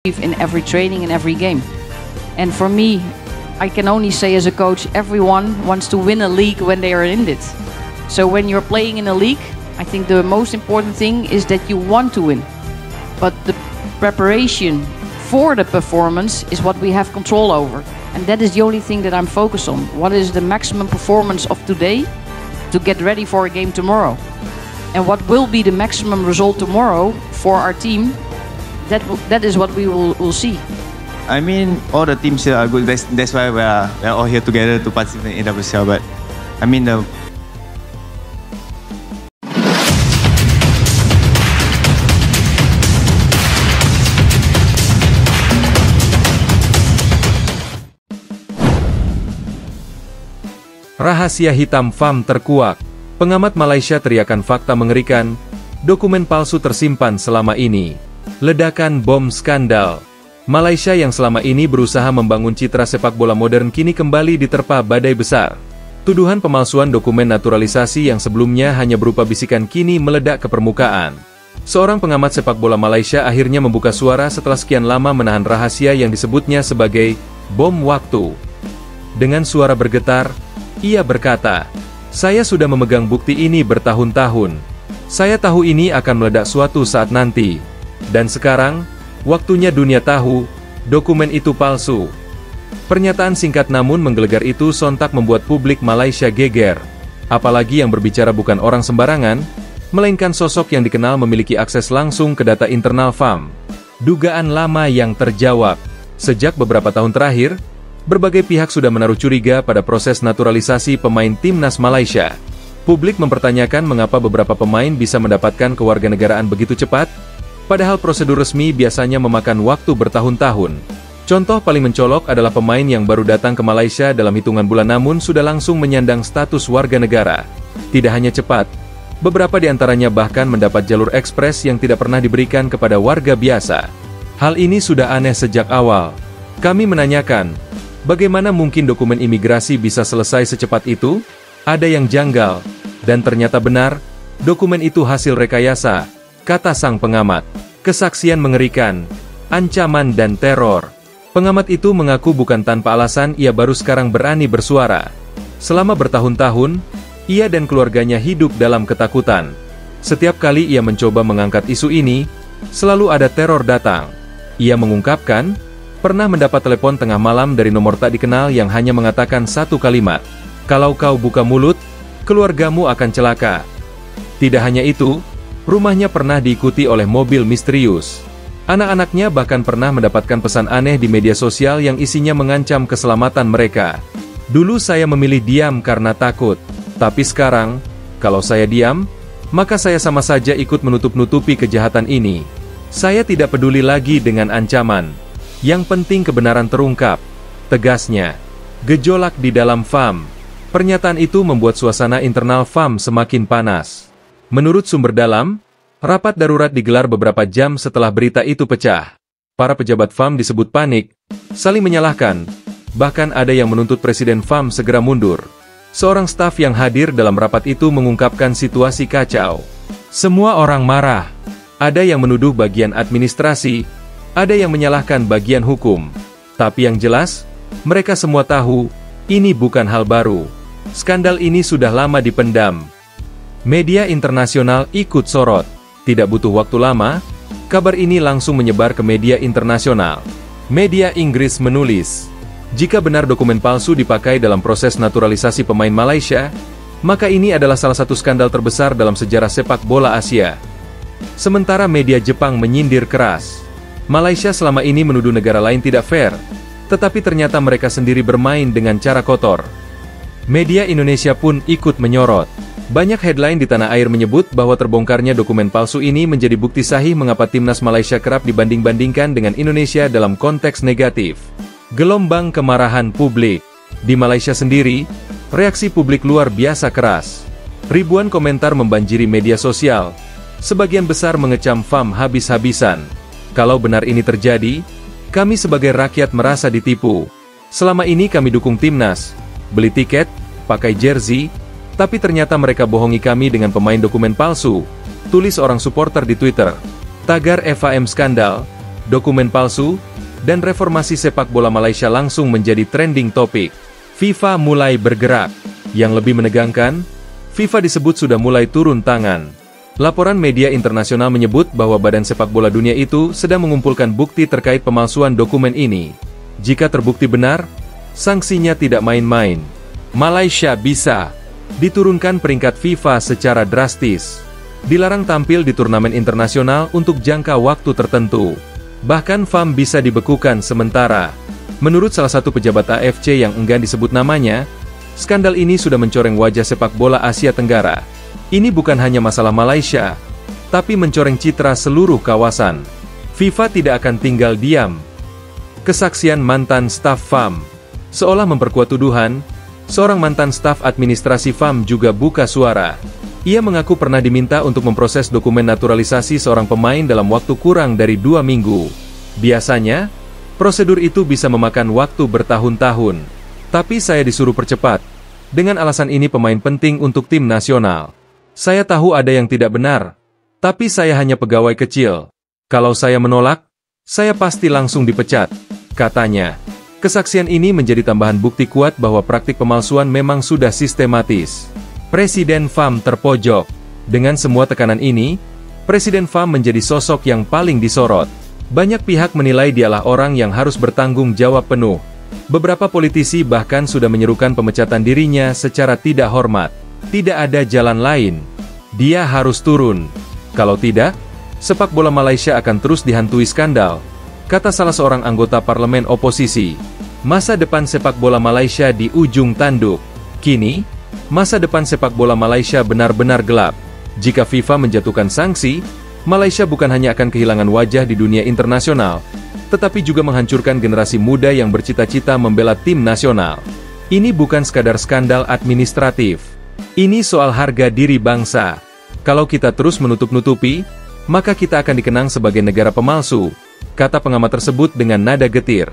in every training and every game. And for me, I can only say as a coach, everyone wants to win a league when they are in it. So when you're playing in a league, I think the most important thing is that you want to win. But the preparation for the performance is what we have control over. And that is the only thing that I'm focused on. What is the maximum performance of today to get ready for a game tomorrow? And what will be the maximum result tomorrow for our team? That is what we will see. I mean, all the teams here are good. That's why we're all here together to participate in WCL. But I mean, Rahasia hitam FAM terkuak. Pengamat Malaysia teriakan fakta mengerikan. Dokumen palsu tersimpan selama ini. Ledakan bom skandal. Malaysia yang selama ini berusaha membangun citra sepak bola modern kini kembali diterpa badai besar. Tuduhan pemalsuan dokumen naturalisasi yang sebelumnya hanya berupa bisikan kini meledak ke permukaan. Seorang pengamat sepak bola Malaysia akhirnya membuka suara setelah sekian lama menahan rahasia yang disebutnya sebagai bom waktu. Dengan suara bergetar, ia berkata, "Saya sudah memegang bukti ini bertahun-tahun. Saya tahu ini akan meledak suatu saat nanti. Dan sekarang, waktunya dunia tahu, dokumen itu palsu." Pernyataan singkat namun menggelegar itu sontak membuat publik Malaysia geger. Apalagi yang berbicara bukan orang sembarangan, melainkan sosok yang dikenal memiliki akses langsung ke data internal FAM. Dugaan lama yang terjawab. Sejak beberapa tahun terakhir, berbagai pihak sudah menaruh curiga pada proses naturalisasi pemain timnas Malaysia. Publik mempertanyakan mengapa beberapa pemain bisa mendapatkan kewarganegaraan begitu cepat, padahal prosedur resmi biasanya memakan waktu bertahun-tahun. Contoh paling mencolok adalah pemain yang baru datang ke Malaysia dalam hitungan bulan namun sudah langsung menyandang status warga negara. Tidak hanya cepat, beberapa di antaranya bahkan mendapat jalur ekspres yang tidak pernah diberikan kepada warga biasa. Hal ini sudah aneh sejak awal. Kami menanyakan, bagaimana mungkin dokumen imigrasi bisa selesai secepat itu? Ada yang janggal, dan ternyata benar, dokumen itu hasil rekayasa, kata sang pengamat. Kesaksian mengerikan, ancaman dan teror. Pengamat itu mengaku bukan tanpa alasan ia baru sekarang berani bersuara. Selama bertahun-tahun, ia dan keluarganya hidup dalam ketakutan. Setiap kali ia mencoba mengangkat isu ini, selalu ada teror datang. Ia mengungkapkan, pernah mendapat telepon tengah malam dari nomor tak dikenal yang hanya mengatakan satu kalimat, "Kalau kau buka mulut, keluargamu akan celaka." Tidak hanya itu, rumahnya pernah diikuti oleh mobil misterius. Anak-anaknya bahkan pernah mendapatkan pesan aneh di media sosial yang isinya mengancam keselamatan mereka. "Dulu saya memilih diam karena takut, tapi sekarang, kalau saya diam, maka saya sama saja ikut menutup-nutupi kejahatan ini. Saya tidak peduli lagi dengan ancaman. Yang penting kebenaran terungkap," tegasnya. Gejolak di dalam FAM. Pernyataan itu membuat suasana internal FAM semakin panas. Menurut sumber dalam, rapat darurat digelar beberapa jam setelah berita itu pecah. Para pejabat FAM disebut panik, saling menyalahkan, bahkan ada yang menuntut Presiden FAM segera mundur. Seorang staf yang hadir dalam rapat itu mengungkapkan situasi kacau. Semua orang marah. Ada yang menuduh bagian administrasi, ada yang menyalahkan bagian hukum. Tapi yang jelas, mereka semua tahu, ini bukan hal baru. Skandal ini sudah lama dipendam. Media internasional ikut sorot. Tidak butuh waktu lama, kabar ini langsung menyebar ke media internasional. Media Inggris menulis, jika benar dokumen palsu dipakai dalam proses naturalisasi pemain Malaysia, maka ini adalah salah satu skandal terbesar dalam sejarah sepak bola Asia. Sementara media Jepang menyindir keras. Malaysia selama ini menuduh negara lain tidak fair, tetapi ternyata mereka sendiri bermain dengan cara kotor. Media Indonesia pun ikut menyorot. Banyak headline di tanah air menyebut bahwa terbongkarnya dokumen palsu ini menjadi bukti sahih mengapa timnas Malaysia kerap dibanding-bandingkan dengan Indonesia dalam konteks negatif. Gelombang kemarahan publik. Di Malaysia sendiri, reaksi publik luar biasa keras. Ribuan komentar membanjiri media sosial. Sebagian besar mengecam FAM habis-habisan. Kalau benar ini terjadi, kami sebagai rakyat merasa ditipu. Selama ini kami dukung timnas, beli tiket, pakai jersey, tapi ternyata mereka bohongi kami dengan pemain dokumen palsu, tulis orang supporter di Twitter. Tagar FAM skandal, dokumen palsu, dan reformasi sepak bola Malaysia langsung menjadi trending topik. FIFA mulai bergerak. Yang lebih menegangkan, FIFA disebut sudah mulai turun tangan. Laporan media internasional menyebut bahwa Badan Sepak Bola Dunia itu sedang mengumpulkan bukti terkait pemalsuan dokumen ini. Jika terbukti benar, sanksinya tidak main-main. Malaysia bisa diturunkan peringkat FIFA secara drastis. Dilarang tampil di turnamen internasional untuk jangka waktu tertentu. Bahkan FAM bisa dibekukan sementara. Menurut salah satu pejabat AFC yang enggan disebut namanya, skandal ini sudah mencoreng wajah sepak bola Asia Tenggara. Ini bukan hanya masalah Malaysia, tapi mencoreng citra seluruh kawasan. FIFA tidak akan tinggal diam. Kesaksian mantan staf FAM. Seolah memperkuat tuduhan, seorang mantan staf administrasi FAM juga buka suara. Ia mengaku pernah diminta untuk memproses dokumen naturalisasi seorang pemain dalam waktu kurang dari 2 minggu. Biasanya, prosedur itu bisa memakan waktu bertahun-tahun. Tapi saya disuruh percepat. Dengan alasan ini pemain penting untuk tim nasional. Saya tahu ada yang tidak benar. Tapi saya hanya pegawai kecil. Kalau saya menolak, saya pasti langsung dipecat, katanya. Kesaksian ini menjadi tambahan bukti kuat bahwa praktik pemalsuan memang sudah sistematis. Presiden FAM terpojok. Dengan semua tekanan ini, Presiden FAM menjadi sosok yang paling disorot. Banyak pihak menilai dialah orang yang harus bertanggung jawab penuh. Beberapa politisi bahkan sudah menyerukan pemecatan dirinya secara tidak hormat. Tidak ada jalan lain. Dia harus turun. Kalau tidak, sepak bola Malaysia akan terus dihantui skandal, kata salah seorang anggota parlemen oposisi. Masa depan sepak bola Malaysia di ujung tanduk. Kini, masa depan sepak bola Malaysia benar-benar gelap. Jika FIFA menjatuhkan sanksi, Malaysia bukan hanya akan kehilangan wajah di dunia internasional, tetapi juga menghancurkan generasi muda yang bercita-cita membela tim nasional. Ini bukan sekadar skandal administratif. Ini soal harga diri bangsa. Kalau kita terus menutup-nutupi, maka kita akan dikenang sebagai negara pemalsu, kata pengamat tersebut dengan nada getir.